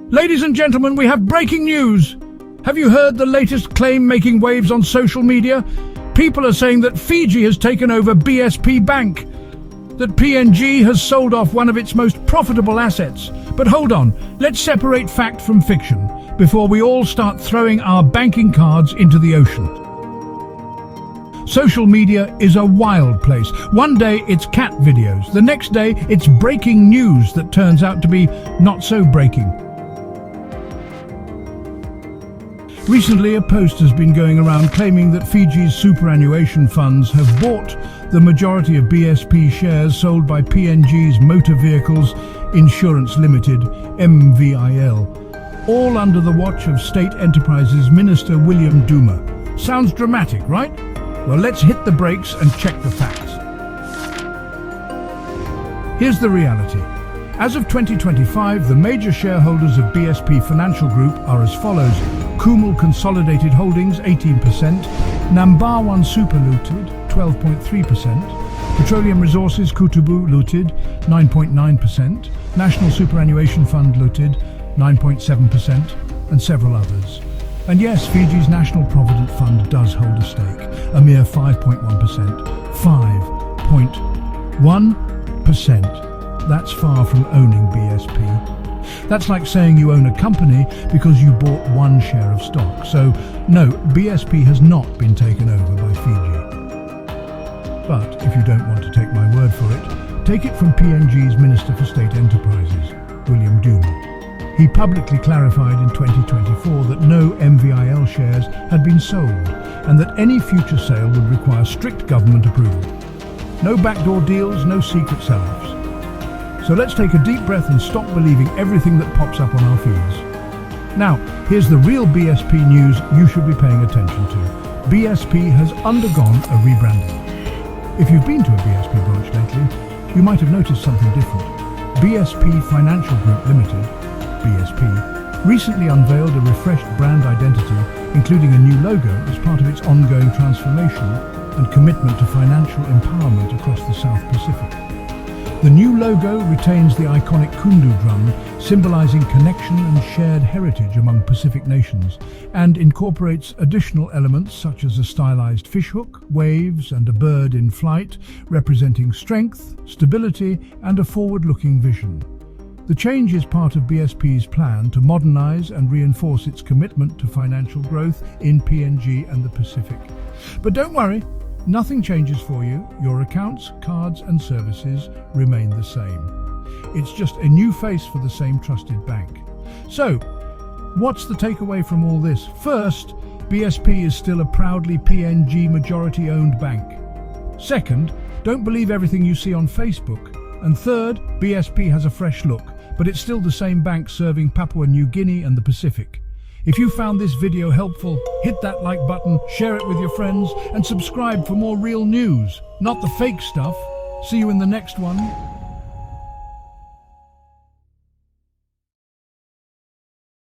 Ladies and gentlemen, we have breaking news. Have you heard the latest claim making waves on social media? People are saying that Fiji has taken over BSP Bank, that PNG has sold off one of its most profitable assets. But hold on, let's separate fact from fiction before we all start throwing our banking cards into the ocean. Social media is a wild place. One day it's cat videos, the next day it's breaking news that turns out to be not so breaking. Recently, a post has been going around claiming that Fiji's superannuation funds have bought the majority of BSP shares sold by PNG's Motor Vehicles Insurance Limited, MVIL, all under the watch of State Enterprises Minister William Duma. Sounds dramatic, right? Well, let's hit the brakes and check the facts. Here's the reality. As of 2025, the major shareholders of BSP Financial Group are as follows: Kumul Consolidated Holdings 18%, Nambawan Super Limited 12.3%, Petroleum Resources Kutubu Limited 9.9%, National Superannuation Fund Limited 9.7%, and several others. And yes, Fiji's National Provident Fund does hold a stake, a mere 5.1%. 5.1%. That's far from owning BSP. That's like saying you own a company because you bought one share of stock. So, no, BSP has not been taken over by Fiji. But if you don't want to take my word for it, take it from PNG's Minister for State Enterprises, William Duma. He publicly clarified in 2024 that no MVIL shares had been sold and that any future sale would require strict government approval. No backdoor deals, no secret sell-offs. So let's take a deep breath and stop believing everything that pops up on our feeds. Now, here's the real BSP news you should be paying attention to. BSP has undergone a rebranding. If you've been to a BSP branch lately, you might have noticed something different. BSP Financial Group Limited, BSP, recently unveiled a refreshed brand identity, including a new logo as part of its ongoing transformation and commitment to financial empowerment across the South Pacific. The new logo retains the iconic kundu drum, symbolizing connection and shared heritage among Pacific nations, and incorporates additional elements such as a stylized fishhook, waves, and a bird in flight, representing strength, stability, and a forward-looking vision. The change is part of BSP's plan to modernize and reinforce its commitment to financial growth in PNG and the Pacific. But don't worry, nothing changes for you. Your accounts, cards, and services remain the same. It's just a new face for the same trusted bank. So, what's the takeaway from all this? First, BSP is still a proudly PNG majority-owned bank. Second, don't believe everything you see on Facebook. And third, BSP has a fresh look, but it's still the same bank serving Papua New Guinea and the Pacific. If you found this video helpful, hit that like button, share it with your friends, and subscribe for more real news, not the fake stuff. See you in the next one.